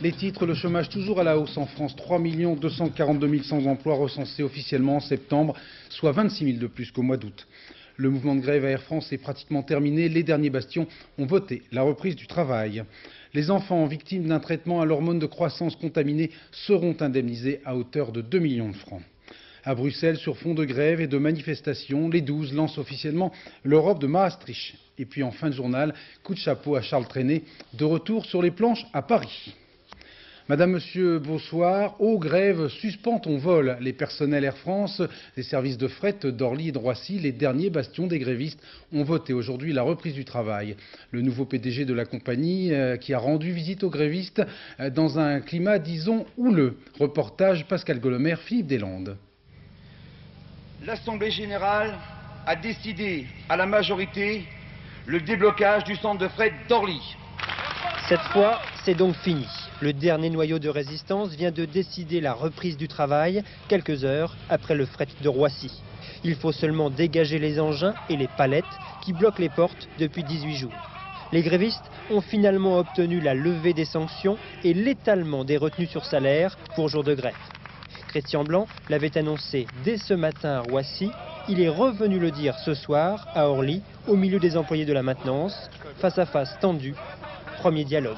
Les titres, le chômage toujours à la hausse en France, 3 242 000 sans emploi recensés officiellement en septembre, soit 26 000 de plus qu'au mois d'août. Le mouvement de grève à Air France est pratiquement terminé. Les derniers bastions ont voté la reprise du travail. Les enfants victimes d'un traitement à l'hormone de croissance contaminée seront indemnisés à hauteur de 2 millions de francs. À Bruxelles, sur fond de grève et de manifestations, les 12 lancent officiellement l'Europe de Maastricht. Et puis en fin de journal, coup de chapeau à Charles Trenet, de retour sur les planches à Paris. Madame, Monsieur, bonsoir. Aux grèves, suspend ton vol. Les personnels Air France, les services de fret d'Orly et de Roissy, les derniers bastions des grévistes, ont voté aujourd'hui la reprise du travail. Le nouveau PDG de la compagnie qui a rendu visite aux grévistes dans un climat, disons, houleux. Reportage Pascal Golomer, Philippe Deslandes. L'Assemblée générale a décidé à la majorité le déblocage du centre de fret d'Orly. Cette fois, c'est donc fini. Le dernier noyau de résistance vient de décider la reprise du travail quelques heures après le fret de Roissy. Il faut seulement dégager les engins et les palettes qui bloquent les portes depuis 18 jours. Les grévistes ont finalement obtenu la levée des sanctions et l'étalement des retenues sur salaire pour jour de grève. Christian Blanc l'avait annoncé dès ce matin à Roissy. Il est revenu le dire ce soir à Orly, au milieu des employés de la maintenance, face à face tendu. Premier dialogue.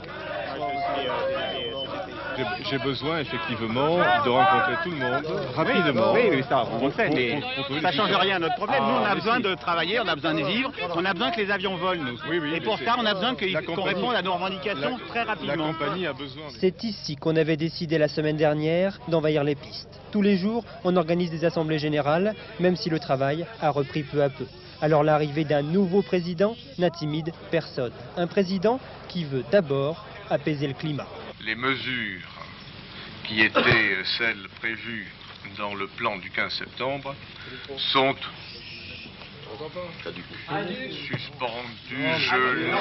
J'ai besoin effectivement de rencontrer tout le monde rapidement. Oui, ça, on le fait, mais ça ne change rien à notre problème. Nous, on a besoin de travailler, on a besoin de vivre, on a besoin que les avions volent, nous. Et pour ça, on a besoin qu'on réponde à nos revendications très rapidement. La compagnie a besoin. C'est ici qu'on avait décidé la semaine dernière d'envahir les pistes. Tous les jours, on organise des assemblées générales, même si le travail a repris peu à peu. Alors l'arrivée d'un nouveau président n'intimide personne. Un président qui veut d'abord apaiser le climat. Les mesures qui étaient celles prévues dans le plan du 15 septembre sont suspendues, gelées.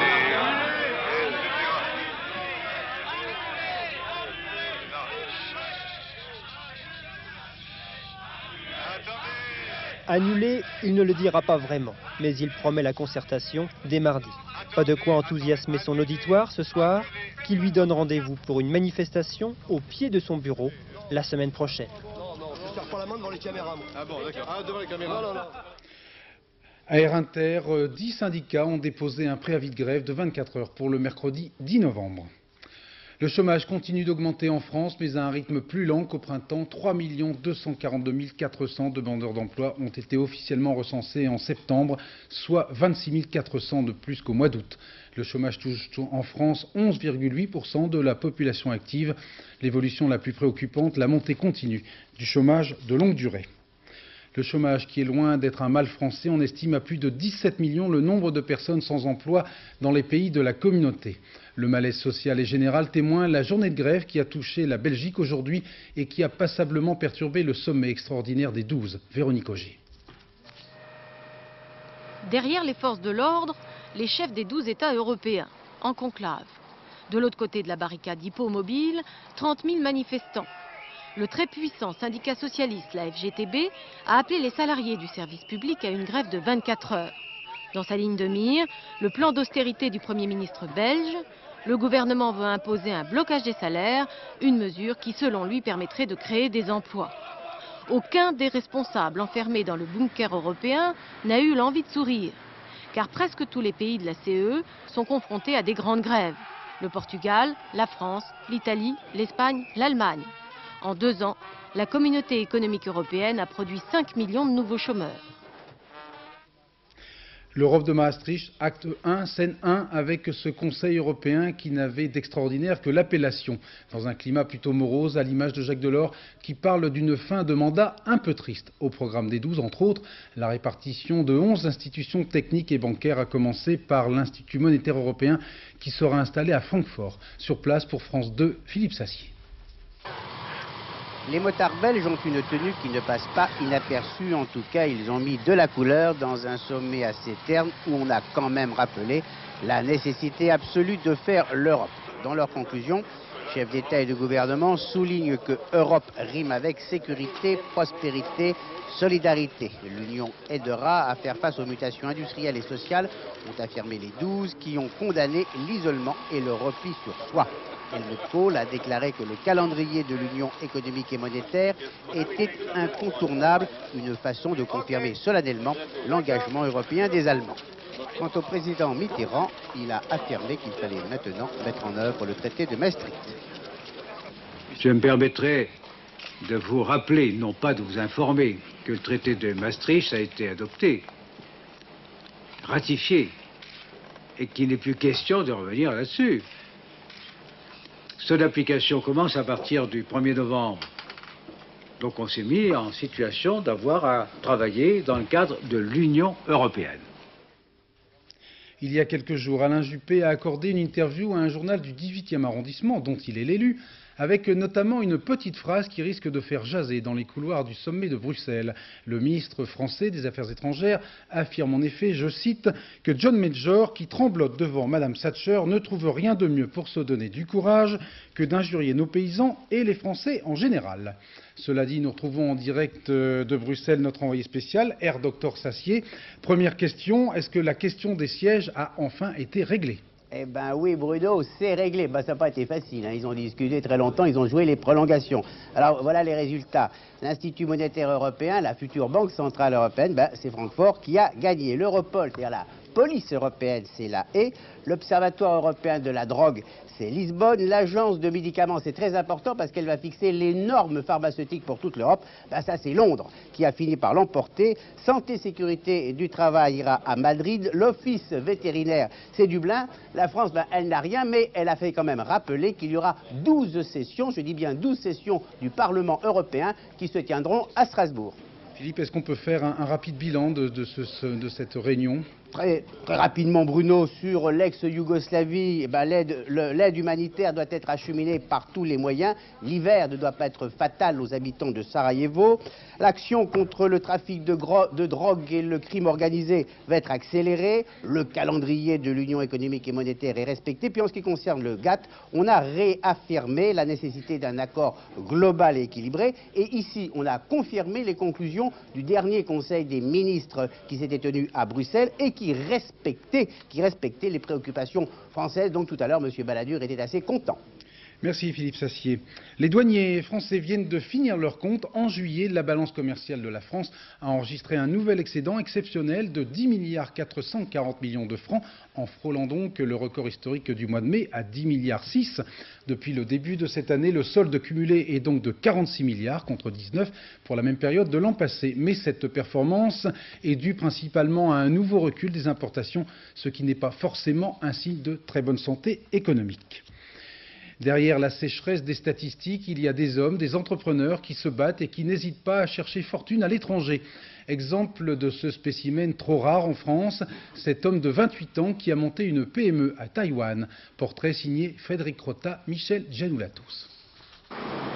Annulé, il ne le dira pas vraiment, mais il promet la concertation dès mardi. Pas de quoi enthousiasmer son auditoire ce soir, qui lui donne rendez-vous pour une manifestation au pied de son bureau la semaine prochaine. Non, je ne serre pas la main devant les caméras. Moi. Ah bon, d'accord. Ah, devant les caméras. Non. À Air Inter, 10 syndicats ont déposé un préavis de grève de 24 heures pour le mercredi 10 novembre. Le chômage continue d'augmenter en France, mais à un rythme plus lent qu'au printemps. 3 242 400 demandeurs d'emploi ont été officiellement recensés en septembre, soit 26 400 de plus qu'au mois d'août. Le chômage touche en France 11,8% de la population active. L'évolution la plus préoccupante, la montée continue du chômage de longue durée. Le chômage qui est loin d'être un mal français, on estime à plus de 17 millions le nombre de personnes sans emploi dans les pays de la communauté. Le malaise social est général, témoin la journée de grève qui a touché la Belgique aujourd'hui et qui a passablement perturbé le sommet extraordinaire des 12. Véronique Augier. Derrière les forces de l'ordre, les chefs des 12 États européens, en conclave. De l'autre côté de la barricade hippomobile, 30 000 manifestants. Le très puissant syndicat socialiste, la FGTB, a appelé les salariés du service public à une grève de 24 heures. Dans sa ligne de mire, le plan d'austérité du Premier ministre belge, le gouvernement veut imposer un blocage des salaires, une mesure qui, selon lui, permettrait de créer des emplois. Aucun des responsables enfermés dans le bunker européen n'a eu l'envie de sourire, car presque tous les pays de la CEE sont confrontés à des grandes grèves. Le Portugal, la France, l'Italie, l'Espagne, l'Allemagne. En 2 ans, la communauté économique européenne a produit 5 millions de nouveaux chômeurs. L'Europe de Maastricht, acte 1, scène 1, avec ce Conseil européen qui n'avait d'extraordinaire que l'appellation, dans un climat plutôt morose, à l'image de Jacques Delors, qui parle d'une fin de mandat un peu triste. Au programme des 12, entre autres, la répartition de 11 institutions techniques et bancaires, à commencer par l'Institut monétaire européen, qui sera installé à Francfort. Sur place, pour France 2, Philippe Sassier. Les motards belges ont une tenue qui ne passe pas inaperçue. En tout cas, ils ont mis de la couleur dans un sommet assez terne où on a quand même rappelé la nécessité absolue de faire l'Europe. Dans leur conclusion, chefs d'État et de gouvernement soulignent que Europe rime avec sécurité, prospérité, solidarité. L'Union aidera à faire face aux mutations industrielles et sociales, ont affirmé les 12 qui ont condamné l'isolement et le repli sur soi. Helmut Kohl a déclaré que le calendrier de l'Union économique et monétaire était incontournable, une façon de confirmer solennellement l'engagement européen des Allemands. Quant au président Mitterrand, il a affirmé qu'il fallait maintenant mettre en œuvre le traité de Maastricht. Je me permettrai de vous rappeler, non pas de vous informer, que le traité de Maastricht a été adopté, ratifié, et qu'il n'est plus question de revenir là-dessus. Son application commence à partir du 1er novembre. Donc on s'est mis en situation d'avoir à travailler dans le cadre de l'Union européenne. Il y a quelques jours, Alain Juppé a accordé une interview à un journal du 18e arrondissement, dont il est l'élu, avec notamment une petite phrase qui risque de faire jaser dans les couloirs du sommet de Bruxelles. Le ministre français des Affaires étrangères affirme en effet, je cite, que John Major, qui tremblote devant Madame Thatcher, ne trouve rien de mieux pour se donner du courage que d'injurier nos paysans et les Français en général. Cela dit, nous retrouvons en direct de Bruxelles notre envoyé spécial, Herr Dr Sassier. Première question, est-ce que la question des sièges a enfin été réglée ? Eh ben oui, Bruno, c'est réglé. Ben, ça n'a pas été facile, hein. Ils ont discuté très longtemps, ils ont joué les prolongations. Alors voilà les résultats. L'Institut monétaire européen, la future Banque centrale européenne, ben, c'est Francfort qui a gagné. L'Europol, c'est-à-dire la police européenne, c'est la Haye. L'Observatoire européen de la drogue, c'est Lisbonne. L'agence de médicaments, c'est très important parce qu'elle va fixer les normes pharmaceutiques pour toute l'Europe. Ben, ça, c'est Londres qui a fini par l'emporter. Santé, sécurité du travail ira à Madrid. L'office vétérinaire, c'est Dublin. La France, ben, elle n'a rien, mais elle a fait quand même rappeler qu'il y aura 12 sessions, je dis bien 12 sessions du Parlement européen qui se tiendront à Strasbourg. Philippe, est-ce qu'on peut faire un rapide bilan de cette réunion ? Très rapidement, Bruno, sur l'ex-Yougoslavie, eh ben, l'aide humanitaire doit être acheminée par tous les moyens. L'hiver ne doit pas être fatal aux habitants de Sarajevo. L'action contre le trafic de drogue et le crime organisé va être accélérée. Le calendrier de l'Union économique et monétaire est respecté. Puis en ce qui concerne le GATT, on a réaffirmé la nécessité d'un accord global et équilibré. Et ici, on a confirmé les conclusions du dernier Conseil des ministres qui s'était tenu à Bruxelles et qui respectait les préoccupations françaises. Donc tout à l'heure, M. Balladur était assez content. Merci Philippe Sassier. Les douaniers français viennent de finir leur compte. En juillet, la balance commerciale de la France a enregistré un nouvel excédent exceptionnel de 10,440 milliards de francs, en frôlant donc le record historique du mois de mai à 10,6 milliards. Depuis le début de cette année, le solde cumulé est donc de 46 milliards contre 19 pour la même période de l'an passé. Mais cette performance est due principalement à un nouveau recul des importations, ce qui n'est pas forcément un signe de très bonne santé économique. Derrière la sécheresse des statistiques, il y a des hommes, des entrepreneurs qui se battent et qui n'hésitent pas à chercher fortune à l'étranger. Exemple de ce spécimen trop rare en France, cet homme de 28 ans qui a monté une PME à Taïwan. Portrait signé Frédéric Rota, Michel Genoulatos.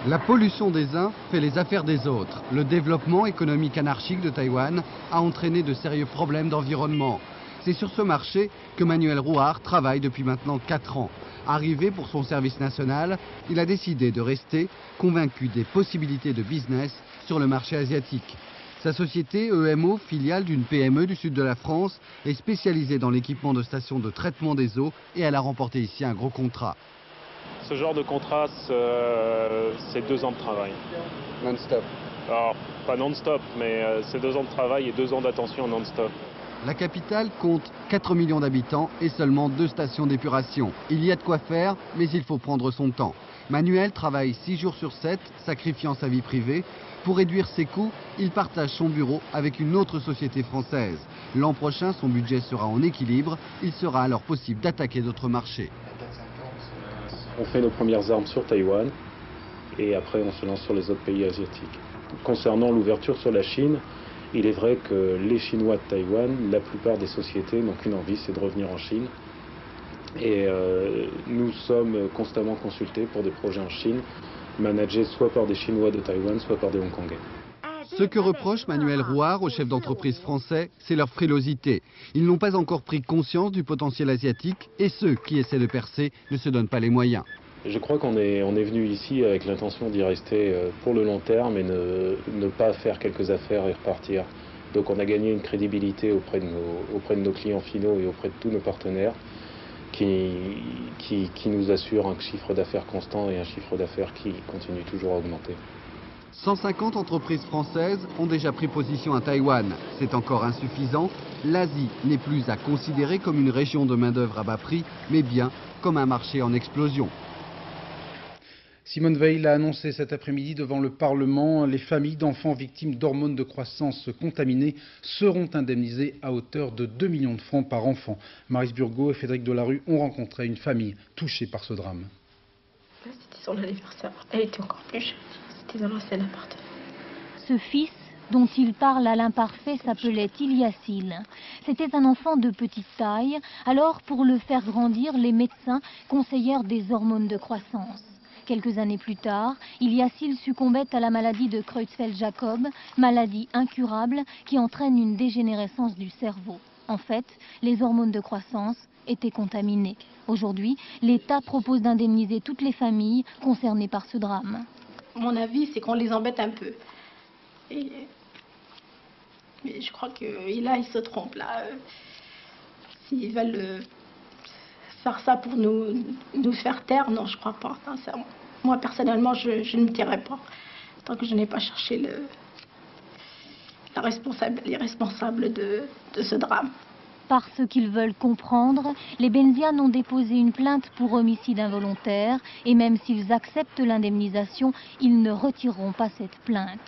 La pollution des uns fait les affaires des autres. Le développement économique anarchique de Taïwan a entraîné de sérieux problèmes d'environnement. C'est sur ce marché que Manuel Rouard travaille depuis maintenant 4 ans. Arrivé pour son service national, il a décidé de rester, convaincu des possibilités de business sur le marché asiatique. Sa société, EMO, filiale d'une PME du sud de la France, est spécialisée dans l'équipement de stations de traitement des eaux et elle a remporté ici un gros contrat. Ce genre de contrat, c'est 2 ans de travail. Non-stop. Alors, pas non-stop, mais c'est 2 ans de travail et 2 ans d'attention non-stop. La capitale compte 4 millions d'habitants et seulement 2 stations d'épuration. Il y a de quoi faire, mais il faut prendre son temps. Manuel travaille 6 jours sur 7, sacrifiant sa vie privée. Pour réduire ses coûts, il partage son bureau avec une autre société française. L'an prochain, son budget sera en équilibre. Il sera alors possible d'attaquer d'autres marchés. On fait nos premières armes sur Taïwan et après on se lance sur les autres pays asiatiques. Concernant l'ouverture sur la Chine, il est vrai que les Chinois de Taïwan, la plupart des sociétés n'ont qu'une envie, c'est de revenir en Chine. Et nous sommes constamment consultés pour des projets en Chine, managés soit par des Chinois de Taïwan, soit par des Hongkongais. Ce que reproche Manuel Rouard aux chefs d'entreprise français, c'est leur frilosité. Ils n'ont pas encore pris conscience du potentiel asiatique et ceux qui essaient de percer ne se donnent pas les moyens. Je crois qu'on est venu ici avec l'intention d'y rester pour le long terme et ne pas faire quelques affaires et repartir. Donc on a gagné une crédibilité auprès de nos clients finaux et auprès de tous nos partenaires. qui nous assure un chiffre d'affaires constant et un chiffre d'affaires qui continue toujours à augmenter. 150 entreprises françaises ont déjà pris position à Taïwan. C'est encore insuffisant. L'Asie n'est plus à considérer comme une région de main-d'œuvre à bas prix, mais bien comme un marché en explosion. Simone Veil l'a annoncé cet après-midi devant le Parlement. Les familles d'enfants victimes d'hormones de croissance contaminées seront indemnisées à hauteur de 2 millions de francs par enfant. Maryse Burgot et Frédéric Delarue ont rencontré une famille touchée par ce drame. C'était son anniversaire. Elle était encore plus jeune. C'était dans l'ancien appartement. Ce fils dont il parle à l'imparfait s'appelait Ilyassil. C'était un enfant de petite taille. Alors, pour le faire grandir, les médecins conseillèrent des hormones de croissance. Quelques années plus tard, Ilyassil succombait à la maladie de Creutzfeldt-Jakob, maladie incurable qui entraîne une dégénérescence du cerveau. En fait, les hormones de croissance étaient contaminées. Aujourd'hui, l'État propose d'indemniser toutes les familles concernées par ce drame. Mon avis, c'est qu'on les embête un peu. Mais je crois que là, ils se trompent. Là. S'ils veulent faire ça pour nous faire taire, non, je crois pas, sincèrement. Moi, personnellement, je ne me tairai pas tant que je n'ai pas cherché les responsables de ce drame. Parce qu'ils veulent comprendre, les Benziane ont déposé une plainte pour homicide involontaire et même s'ils acceptent l'indemnisation, ils ne retireront pas cette plainte.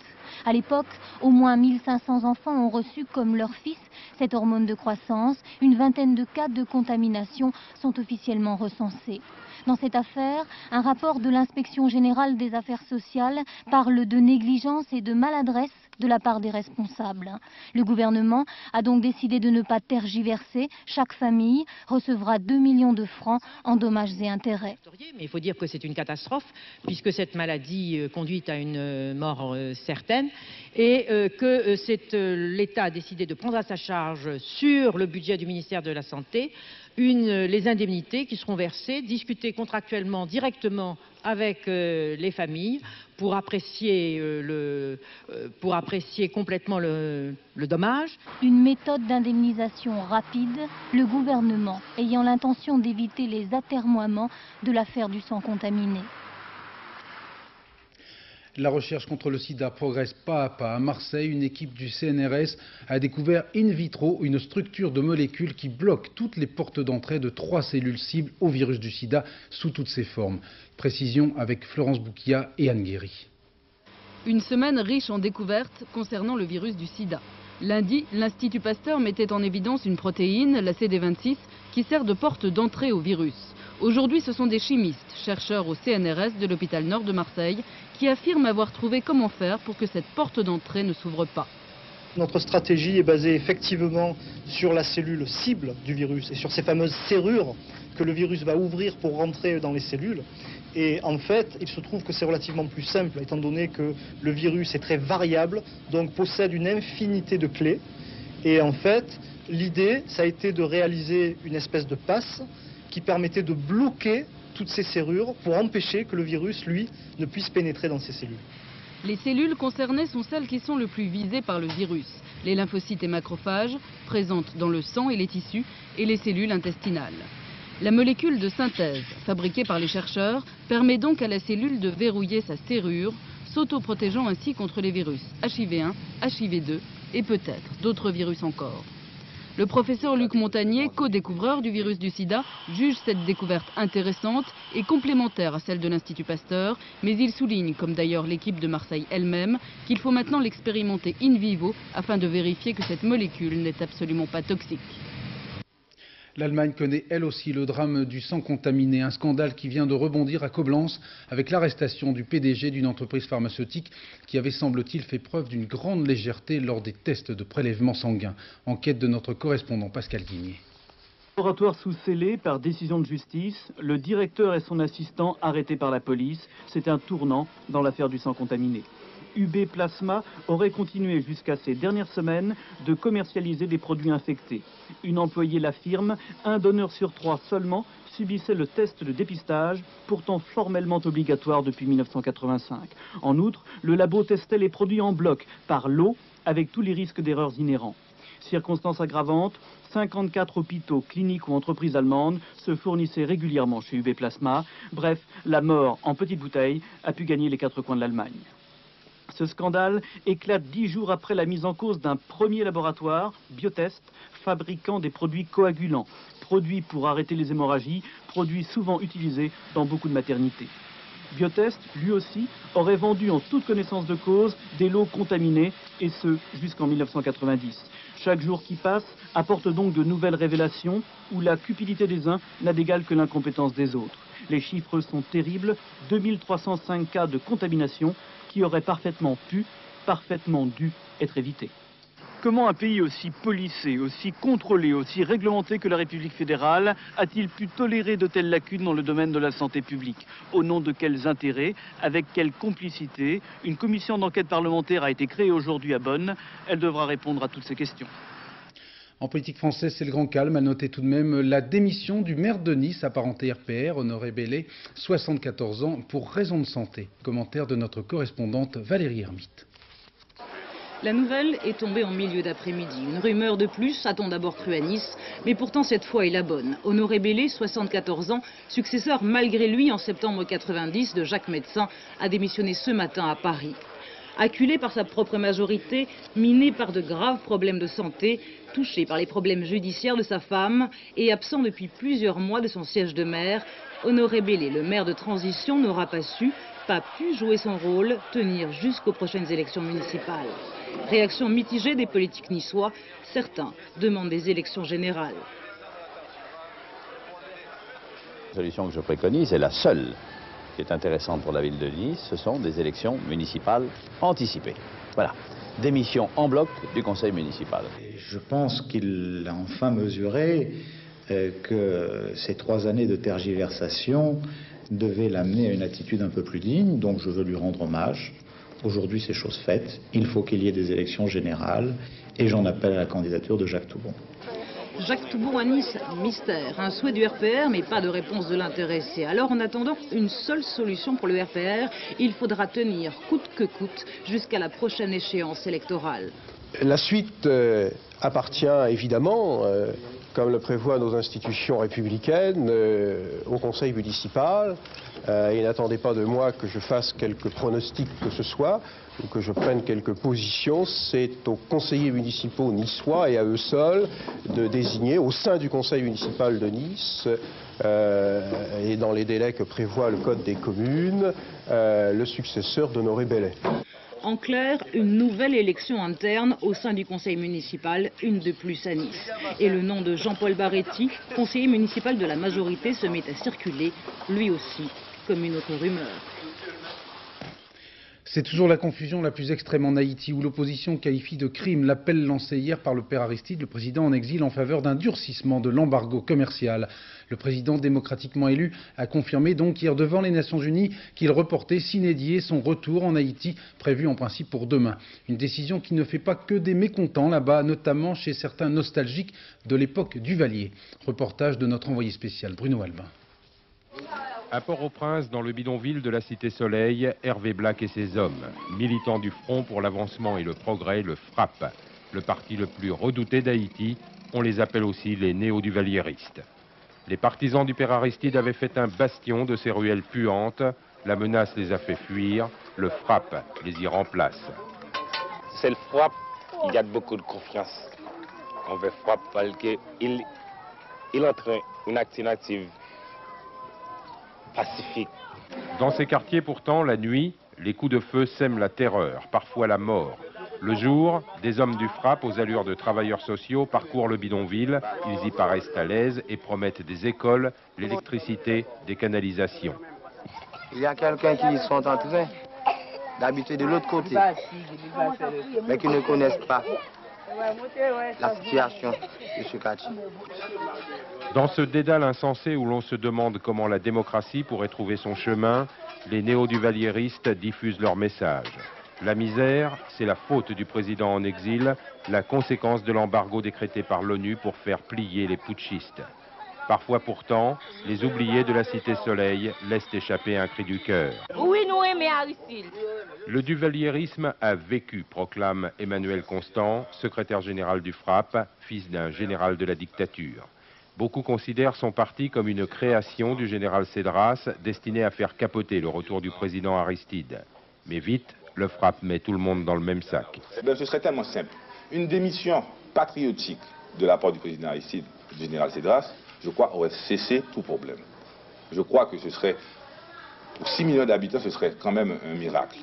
À l'époque, au moins 1500 enfants ont reçu comme leur fils cette hormone de croissance. Une vingtaine de cas de contamination sont officiellement recensés. Dans cette affaire, un rapport de l'Inspection générale des affaires sociales parle de négligence et de maladresse de la part des responsables. Le gouvernement a donc décidé de ne pas tergiverser. Chaque famille recevra 2 millions de francs en dommages et intérêts. Mais il faut dire que c'est une catastrophe puisque cette maladie conduit à une mort certaine et que l'État a décidé de prendre à sa charge sur le budget du ministère de la Santé les indemnités qui seront versées, discutées contractuellement directement avec les familles pour apprécier complètement le dommage. Une méthode d'indemnisation rapide, le gouvernement ayant l'intention d'éviter les atermoiements de l'affaire du sang contaminé. La recherche contre le sida progresse pas à pas. À Marseille, une équipe du CNRS a découvert in vitro une structure de molécules qui bloque toutes les portes d'entrée de 3 cellules cibles au virus du sida sous toutes ses formes. Précision avec Florence Bouquia et Anne Guéry. Une semaine riche en découvertes concernant le virus du sida. Lundi, l'Institut Pasteur mettait en évidence une protéine, la CD26, qui sert de porte d'entrée au virus. Aujourd'hui, ce sont des chimistes, chercheurs au CNRS de l'hôpital Nord de Marseille, qui affirment avoir trouvé comment faire pour que cette porte d'entrée ne s'ouvre pas. Notre stratégie est basée effectivement sur la cellule cible du virus et sur ces fameuses serrures que le virus va ouvrir pour rentrer dans les cellules. Et en fait, il se trouve que c'est relativement plus simple, étant donné que le virus est très variable, donc possède une infinité de clés. Et en fait, l'idée, ça a été de réaliser une espèce de passe qui permettait de bloquer toutes ces serrures pour empêcher que le virus, lui, ne puisse pénétrer dans ces cellules. Les cellules concernées sont celles qui sont le plus visées par le virus. Les lymphocytes et macrophages, présentes dans le sang et les tissus, et les cellules intestinales. La molécule de synthèse, fabriquée par les chercheurs, permet donc à la cellule de verrouiller sa serrure, s'autoprotégeant ainsi contre les virus HIV1, HIV2 et peut-être d'autres virus encore. Le professeur Luc Montagnier, co-découvreur du virus du sida, juge cette découverte intéressante et complémentaire à celle de l'Institut Pasteur, mais il souligne, comme d'ailleurs l'équipe de Marseille elle-même, qu'il faut maintenant l'expérimenter in vivo afin de vérifier que cette molécule n'est absolument pas toxique. L'Allemagne connaît elle aussi le drame du sang contaminé, un scandale qui vient de rebondir à Coblence avec l'arrestation du PDG d'une entreprise pharmaceutique qui avait, semble-t-il, fait preuve d'une grande légèreté lors des tests de prélèvement sanguin. Enquête de notre correspondant Pascal Guigné. Laboratoire sous scellé par décision de justice, le directeur et son assistant arrêtés par la police. C'est un tournant dans l'affaire du sang contaminé. UB Plasma aurait continué jusqu'à ces dernières semaines de commercialiser des produits infectés. Une employée l'affirme, 1 donneur sur 3 seulement subissait le test de dépistage, pourtant formellement obligatoire depuis 1985. En outre, le labo testait les produits en bloc, par lot, avec tous les risques d'erreurs inhérents. Circonstance aggravante, 54 hôpitaux, cliniques ou entreprises allemandes se fournissaient régulièrement chez UB Plasma. Bref, la mort en petite bouteille a pu gagner les quatre coins de l'Allemagne. Ce scandale éclate 10 jours après la mise en cause d'un premier laboratoire, Biotest, fabriquant des produits coagulants, produits pour arrêter les hémorragies, produits souvent utilisés dans beaucoup de maternités. Biotest, lui aussi, aurait vendu en toute connaissance de cause des lots contaminés, et ce, jusqu'en 1990. Chaque jour qui passe apporte donc de nouvelles révélations où la cupidité des uns n'a d'égal que l'incompétence des autres. Les chiffres sont terribles, 2305 cas de contamination qui auraient parfaitement dû être évités. Comment un pays aussi policé, aussi contrôlé, aussi réglementé que la République fédérale a-t-il pu tolérer de telles lacunes dans le domaine de la santé publique? Au nom de quels intérêts? Avec quelle complicité? Une commission d'enquête parlementaire a été créée aujourd'hui à Bonn. Elle devra répondre à toutes ces questions. En politique française, c'est le grand calme. À noter tout de même la démission du maire de Nice, apparenté RPR, Honoré Bellet, 74 ans, pour raison de santé. Commentaire de notre correspondante Valérie Hermite. La nouvelle est tombée en milieu d'après-midi. Une rumeur de plus a-t-on d'abord cru à Nice, mais pourtant cette fois est la bonne. Honoré Bellet, 74 ans, successeur malgré lui en septembre 90 de Jacques Médecin, a démissionné ce matin à Paris. Acculé par sa propre majorité, miné par de graves problèmes de santé, touché par les problèmes judiciaires de sa femme et absent depuis plusieurs mois de son siège de maire, Honoré Bellet, le maire de transition, n'aura pas pu jouer son rôle, tenir jusqu'aux prochaines élections municipales. Réaction mitigée des politiques niçois, certains demandent des élections générales. La solution que je préconise est la seule qui est intéressante pour la ville de Nice, ce sont des élections municipales anticipées. Voilà, démission en bloc du conseil municipal. Je pense qu'il a enfin mesuré que ces 3 années de tergiversation devaient l'amener à une attitude un peu plus digne, donc je veux lui rendre hommage. Aujourd'hui, c'est chose faite. Il faut qu'il y ait des élections générales et j'en appelle à la candidature de Jacques Toubon. Jacques Toubon à Nice, mystère. Un souhait du RPR, mais pas de réponse de l'intéressé. Alors, en attendant, une seule solution pour le RPR, il faudra tenir coûte que coûte jusqu'à la prochaine échéance électorale. La suite appartient évidemment, comme le prévoient nos institutions républicaines, au conseil municipal. Et n'attendez pas de moi que je fasse quelques pronostics que ce soit, ou que je prenne quelques positions. C'est aux conseillers municipaux niçois et à eux seuls de désigner au sein du conseil municipal de Nice, et dans les délais que prévoit le code des communes, le successeur d'Honoré Bellet. En clair, une nouvelle élection interne au sein du conseil municipal, une de plus à Nice. Et le nom de Jean-Paul Baretti, conseiller municipal de la majorité, se met à circuler, lui aussi, comme une autre rumeur. C'est toujours la confusion la plus extrême en Haïti, où l'opposition qualifie de crime l'appel lancé hier par le père Aristide, le président en exil, en faveur d'un durcissement de l'embargo commercial. Le président démocratiquement élu a confirmé donc hier devant les Nations Unies qu'il reportait sine die son retour en Haïti, prévu en principe pour demain. Une décision qui ne fait pas que des mécontents là-bas, notamment chez certains nostalgiques de l'époque Duvalier. Reportage de notre envoyé spécial Bruno Albin. À Port-au-Prince, dans le bidonville de la Cité Soleil, Hervé Black et ses hommes, militants du Front pour l'avancement et le progrès, le FRAPP, le parti le plus redouté d'Haïti, on les appelle aussi les néo-duvaliéristes. Les partisans du père Aristide avaient fait un bastion de ces ruelles puantes, la menace les a fait fuir, le FRAPP les y remplace. C'est le FRAPP qui garde beaucoup de confiance envers FRAPP parce qu'il entraîne une alternative pacifique. Dans ces quartiers pourtant, la nuit, les coups de feu sèment la terreur, parfois la mort. Le jour, des hommes du FRAPP aux allures de travailleurs sociaux parcourent le bidonville. Ils y paraissent à l'aise et promettent des écoles, l'électricité, des canalisations. Il y a quelqu'un qui sont en train d'habiter de l'autre côté, mais qui ne connaissent pas la situation de ce quartier. Dans ce dédale insensé où l'on se demande comment la démocratie pourrait trouver son chemin, les néo-duvaliéristes diffusent leur message. La misère, c'est la faute du président en exil, la conséquence de l'embargo décrété par l'ONU pour faire plier les putschistes. Parfois pourtant, les oubliés de la Cité Soleil laissent échapper un cri du cœur. Oui, nous aimons Aristide. Le duvalierisme a vécu, proclame Emmanuel Constant, secrétaire général du FRAPP, fils d'un général de la dictature. Beaucoup considèrent son parti comme une création du général Cédras, destinée à faire capoter le retour du président Aristide. Mais vite, le FRAPP met tout le monde dans le même sac. Ce serait tellement simple. Une démission patriotique de la part du président Aristide, du général Cédras, je crois, aurait cessé tout problème. Je crois que ce serait, pour 6 millions d'habitants, ce serait quand même un miracle.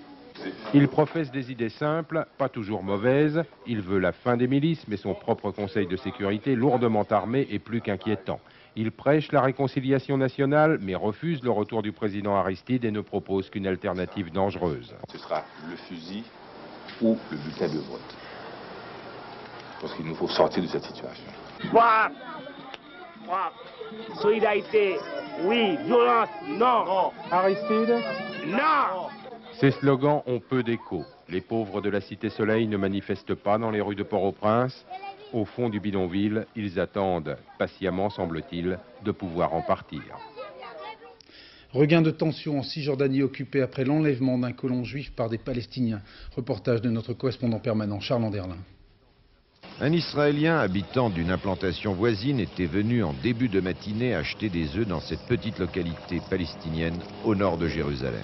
Il professe des idées simples, pas toujours mauvaises. Il veut la fin des milices, mais son propre conseil de sécurité, lourdement armé, est plus qu'inquiétant. Il prêche la réconciliation nationale, mais refuse le retour du président Aristide et ne propose qu'une alternative dangereuse. Ce sera le fusil ou le bulletin de vote. Parce qu'il nous faut sortir de cette situation. Frappe, frappe, solidarité, oui, violence, non. Aristide? Non. Ces slogans ont peu d'écho. Les pauvres de la Cité Soleil ne manifestent pas dans les rues de Port-au-Prince. Au fond du bidonville, ils attendent, patiemment semble-t-il, de pouvoir en partir. Regain de tension en Cisjordanie occupée après l'enlèvement d'un colon juif par des Palestiniens. Reportage de notre correspondant permanent Charles Anderlin. Un Israélien habitant d'une implantation voisine était venu en début de matinée acheter des œufs dans cette petite localité palestinienne au nord de Jérusalem.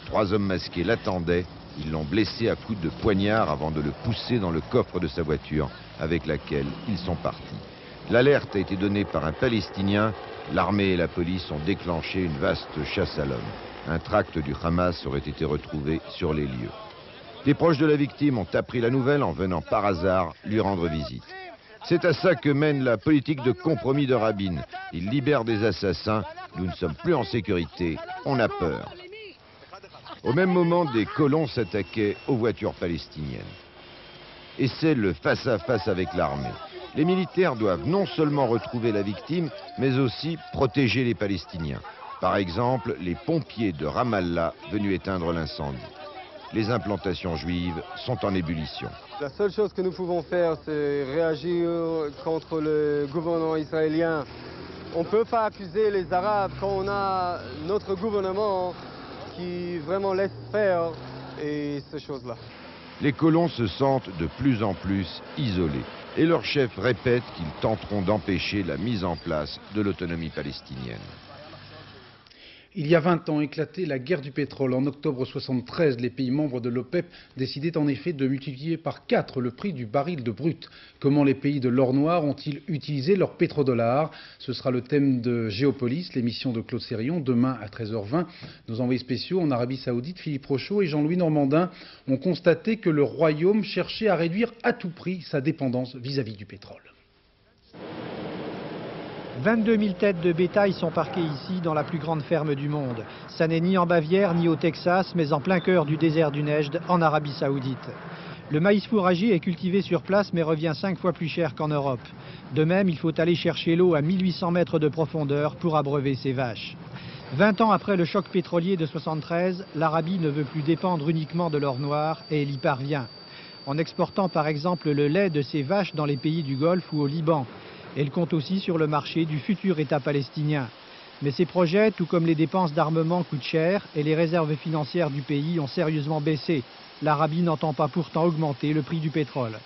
3 hommes masqués l'attendaient, ils l'ont blessé à coups de poignard avant de le pousser dans le coffre de sa voiture avec laquelle ils sont partis. L'alerte a été donnée par un Palestinien, l'armée et la police ont déclenché une vaste chasse à l'homme. Un tract du Hamas aurait été retrouvé sur les lieux. Des proches de la victime ont appris la nouvelle en venant par hasard lui rendre visite. C'est à ça que mène la politique de compromis de Rabin. Il libère des assassins, nous ne sommes plus en sécurité, on a peur. Au même moment, des colons s'attaquaient aux voitures palestiniennes. Et c'est le face-à-face avec l'armée. Les militaires doivent non seulement retrouver la victime, mais aussi protéger les Palestiniens. Par exemple, les pompiers de Ramallah venus éteindre l'incendie. Les implantations juives sont en ébullition. La seule chose que nous pouvons faire, c'est réagir contre le gouvernement israélien. On ne peut pas accuser les Arabes quand on a notre gouvernement qui vraiment laisse faire et ces choses-là. Les colons se sentent de plus en plus isolés et leur chef répète qu'ils tenteront d'empêcher la mise en place de l'autonomie palestinienne. Il y a 20 ans éclatait la guerre du pétrole. En octobre 1973, les pays membres de l'OPEP décidaient en effet de multiplier par 4 le prix du baril de brut. Comment les pays de l'or noir ont-ils utilisé leur pétrodollars? Ce sera le thème de Géopolis, l'émission de Claude Sérillon, demain à 13h20. Nos envoyés spéciaux en Arabie Saoudite, Philippe Rochaud et Jean-Louis Normandin, ont constaté que le royaume cherchait à réduire à tout prix sa dépendance vis-à-vis du pétrole. 22 000 têtes de bétail sont parquées ici dans la plus grande ferme du monde. Ça n'est ni en Bavière ni au Texas, mais en plein cœur du désert du Nejd, en Arabie Saoudite. Le maïs fourragé est cultivé sur place mais revient 5 fois plus cher qu'en Europe. De même, il faut aller chercher l'eau à 1800 mètres de profondeur pour abreuver ses vaches. 20 ans après le choc pétrolier de 1973, l'Arabie ne veut plus dépendre uniquement de l'or noir et elle y parvient. En exportant par exemple le lait de ses vaches dans les pays du Golfe ou au Liban. Elle compte aussi sur le marché du futur État palestinien. Mais ces projets, tout comme les dépenses d'armement, coûtent cher et les réserves financières du pays ont sérieusement baissé. L'Arabie n'entend pas pourtant augmenter le prix du pétrole.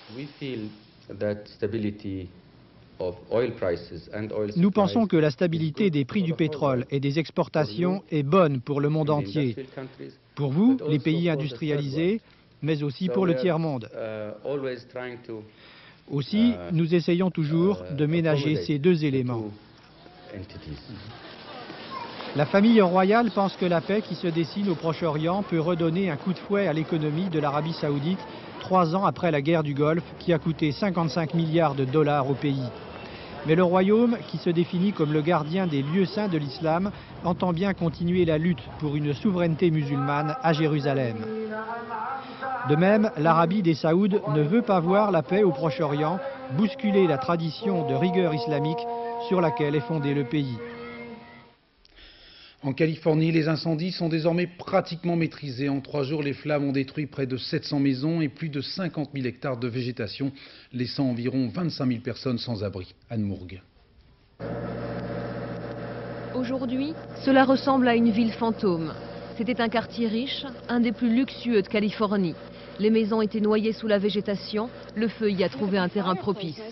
Nous pensons que la stabilité des prix du pétrole et des exportations est bonne pour le monde entier. Pour vous, les pays industrialisés, mais aussi pour le tiers-monde. Aussi, nous essayons toujours de ménager ces 2 éléments. La famille royale pense que la paix qui se dessine au Proche-Orient peut redonner un coup de fouet à l'économie de l'Arabie Saoudite 3 ans après la guerre du Golfe qui a coûté 55 milliards de dollars au pays. Mais le royaume, qui se définit comme le gardien des lieux saints de l'islam, entend bien continuer la lutte pour une souveraineté musulmane à Jérusalem. De même, l'Arabie des Saouds ne veut pas voir la paix au Proche-Orient bousculer la tradition de rigueur islamique sur laquelle est fondé le pays. En Californie, les incendies sont désormais pratiquement maîtrisés. En 3 jours, les flammes ont détruit près de 700 maisons et plus de 50 000 hectares de végétation, laissant environ 25 000 personnes sans abri. Anne Mourgue. Aujourd'hui, cela ressemble à une ville fantôme. C'était un quartier riche, un des plus luxueux de Californie. Les maisons étaient noyées sous la végétation, le feu y a trouvé un terrain propice.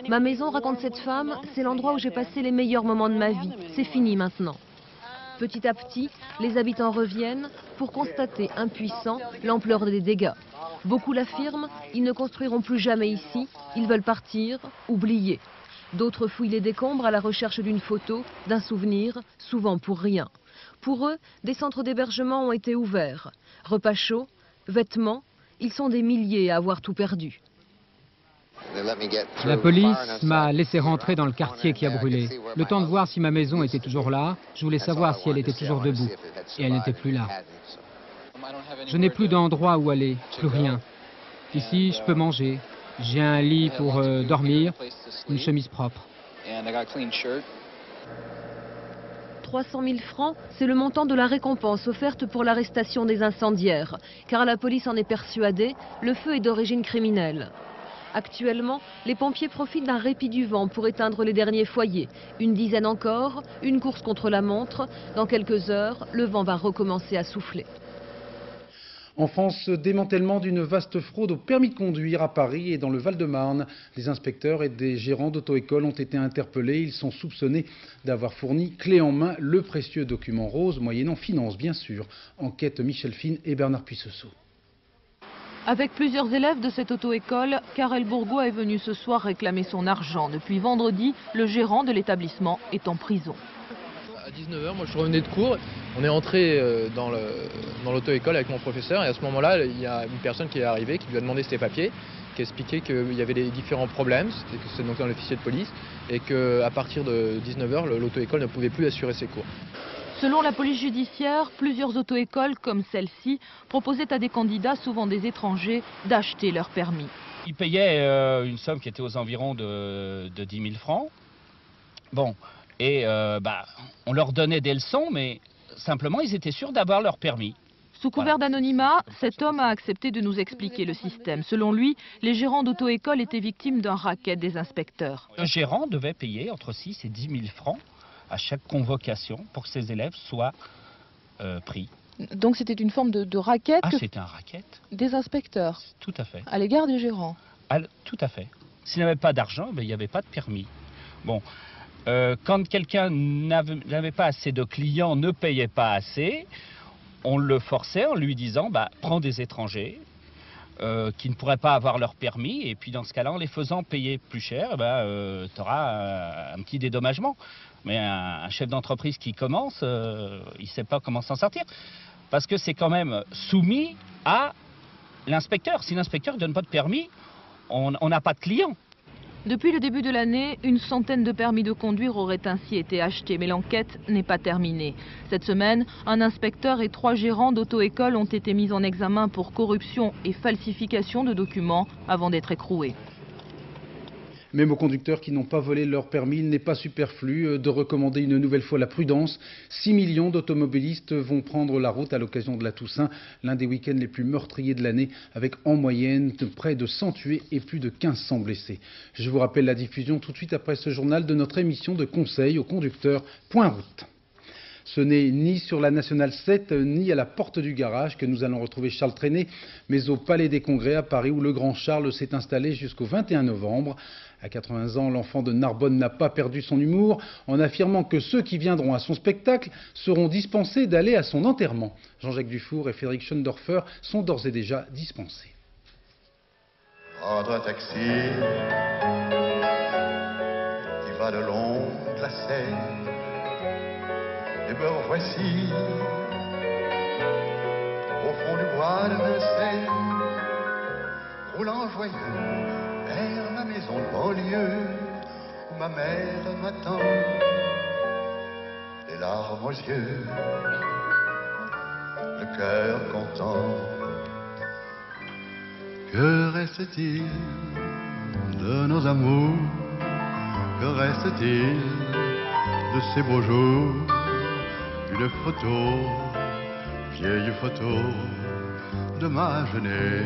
Ma maison, raconte cette femme, c'est l'endroit où j'ai passé les meilleurs moments de ma vie. C'est fini maintenant. Petit à petit, les habitants reviennent pour constater, impuissants, l'ampleur des dégâts. Beaucoup l'affirment, ils ne construiront plus jamais ici, ils veulent partir, oublier. D'autres fouillent les décombres à la recherche d'une photo, d'un souvenir, souvent pour rien. Pour eux, des centres d'hébergement ont été ouverts. Repas chauds, vêtements, ils sont des milliers à avoir tout perdu. La police m'a laissé rentrer dans le quartier qui a brûlé. Le temps de voir si ma maison était toujours là, je voulais savoir si elle était toujours debout. Et elle n'était plus là. Je n'ai plus d'endroit où aller, plus rien. Ici, je peux manger. J'ai un lit pour dormir, une chemise propre. 300 000 francs, c'est le montant de la récompense offerte pour l'arrestation des incendiaires. Car la police en est persuadée, le feu est d'origine criminelle. Actuellement, les pompiers profitent d'un répit du vent pour éteindre les derniers foyers. Une dizaine encore, une course contre la montre. Dans quelques heures, le vent va recommencer à souffler. En France, démantèlement d'une vaste fraude au permis de conduire à Paris et dans le Val-de-Marne. Les inspecteurs et des gérants d'auto-écoles ont été interpellés. Ils sont soupçonnés d'avoir fourni clé en main le précieux document rose, moyennant finance bien sûr. Enquête Michel Fine et Bernard Puissesseau. Avec plusieurs élèves de cette auto-école, Karel Bourgois est venu ce soir réclamer son argent. Depuis vendredi, le gérant de l'établissement est en prison. À 19h, moi je revenais de cours, on est entré dans l'auto-école avec mon professeur et à ce moment-là, il y a une personne qui est arrivée, qui lui a demandé ses papiers, qui a expliqué qu'il y avait des différents problèmes, c'est donc dans l'officier de police, et qu'à partir de 19h, l'auto-école ne pouvait plus assurer ses cours. Selon la police judiciaire, plusieurs auto-écoles comme celle-ci proposaient à des candidats, souvent des étrangers, d'acheter leur permis. Ils payaient une somme qui était aux environs de 10 000 francs. Bon, et on leur donnait des leçons, mais simplement ils étaient sûrs d'avoir leur permis. Sous couvert d'anonymat, cet homme a accepté de nous expliquer le système. Selon lui, les gérants d'auto-école étaient victimes d'un racket des inspecteurs. Le gérant devait payer entre 6 et 10 000 francs à chaque convocation pour que ses élèves soient pris. Donc c'était une forme de racket c'était un racket. Des inspecteurs. Tout à fait. À l'égard des gérants. Tout à fait. S'il n'avait pas d'argent, il n'y avait pas de permis. Bon, quand quelqu'un n'avait pas assez de clients, ne payait pas assez, on le forçait en lui disant prends des étrangers qui ne pourraient pas avoir leur permis, et puis dans ce cas-là, en les faisant payer plus cher, tu auras un petit dédommagement. Mais un chef d'entreprise qui commence, il ne sait pas comment s'en sortir. Parce que c'est quand même soumis à l'inspecteur. Si l'inspecteur ne donne pas de permis, on n'a pas de clients. Depuis le début de l'année, une centaine de permis de conduire auraient ainsi été achetés, mais l'enquête n'est pas terminée. Cette semaine, un inspecteur et 3 gérants d'auto-école ont été mis en examen pour corruption et falsification de documents avant d'être écroués. Même aux conducteurs qui n'ont pas volé leur permis, il n'est pas superflu de recommander une nouvelle fois la prudence. 6 millions d'automobilistes vont prendre la route à l'occasion de la Toussaint, l'un des week-ends les plus meurtriers de l'année, avec en moyenne près de 100 tués et plus de 1500 blessés. Je vous rappelle la diffusion tout de suite après ce journal de notre émission de conseil aux conducteurs. Point route. Ce n'est ni sur la Nationale 7, ni à la porte du garage que nous allons retrouver Charles Trenet, mais au Palais des Congrès à Paris où le grand Charles s'est installé jusqu'au 21 novembre. À 80 ans, l'enfant de Narbonne n'a pas perdu son humour en affirmant que ceux qui viendront à son spectacle seront dispensés d'aller à son enterrement. Jean-Jacques Dufour et Frédéric Schoendorfer sont d'ores et déjà dispensés. Prendre un taxi qui va le long de la Seine. Et me voici au fond du bois de Vincennes, roulant joyeux vers ma maison de banlieue où ma mère m'attend, les larmes aux yeux, le cœur content. Que reste-t-il de nos amours? Que reste-t-il de ces beaux jours? Une photo, vieille photo de ma jeunesse.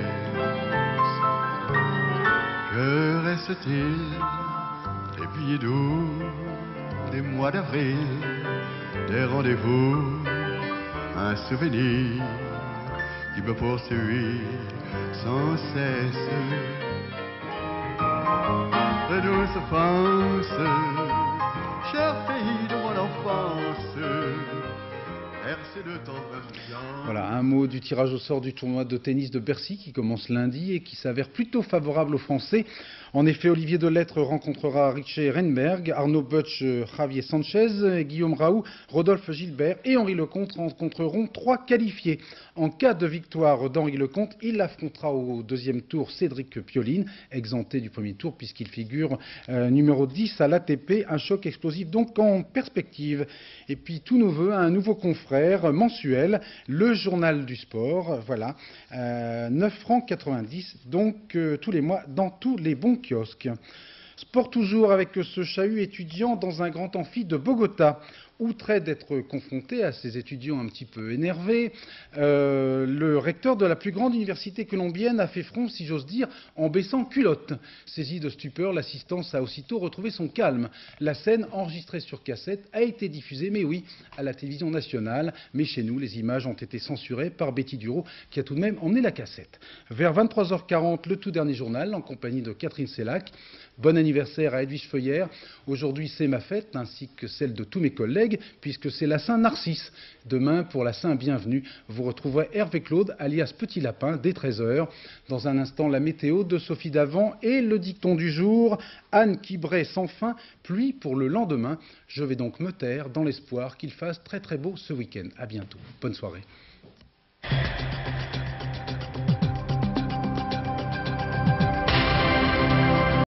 Que reste-t-il des billets doux, des mois d'avril, des rendez-vous, un souvenir qui me poursuit sans cesse. De douce France, cher pays de mon enfance, bercé de tendre insouciance. Voilà, un mot du tirage au sort du tournoi de tennis de Bercy qui commence lundi et qui s'avère plutôt favorable aux Français. En effet, Olivier Delettre rencontrera Richie Renberg, Arnaud Butch, Javier Sanchez, Guillaume Raoult, Rodolphe Gilbert et Henri Lecomte rencontreront 3 qualifiés. En cas de victoire d'Henri Lecomte, il affrontera au deuxième tour Cédric Pioline, exempté du premier tour puisqu'il figure numéro 10 à l'ATP. Un choc explosif donc en perspective. Et puis tout nouveau, un nouveau confrère mensuel, le journal du sport. Voilà, 9 francs 90 donc tous les mois dans tous les bons kiosques. Sport toujours avec ce chahut étudiant dans un grand amphi de Bogota. Outré d'être confronté à ces étudiants un petit peu énervés, le recteur de la plus grande université colombienne a fait front, si j'ose dire, en baissant culotte. Saisi de stupeur, l'assistance a aussitôt retrouvé son calme. La scène, enregistrée sur cassette, a été diffusée, mais oui, à la télévision nationale. Mais chez nous, les images ont été censurées par Betty Duro, qui a tout de même emmené la cassette. Vers 23h40, le tout dernier journal, en compagnie de Catherine Sellac. Bon anniversaire à Edwige Feuillère. Aujourd'hui, c'est ma fête, ainsi que celle de tous mes collègues, puisque c'est la Saint-Narcisse. Demain, pour la Saint-Bienvenue, vous retrouverez Hervé Claude, alias Petit Lapin, dès 13h. Dans un instant, la météo de Sophie Davant et le dicton du jour. Anne qui braie sans fin, pluie pour le lendemain. Je vais donc me taire dans l'espoir qu'il fasse très très beau ce week-end. À bientôt. Bonne soirée.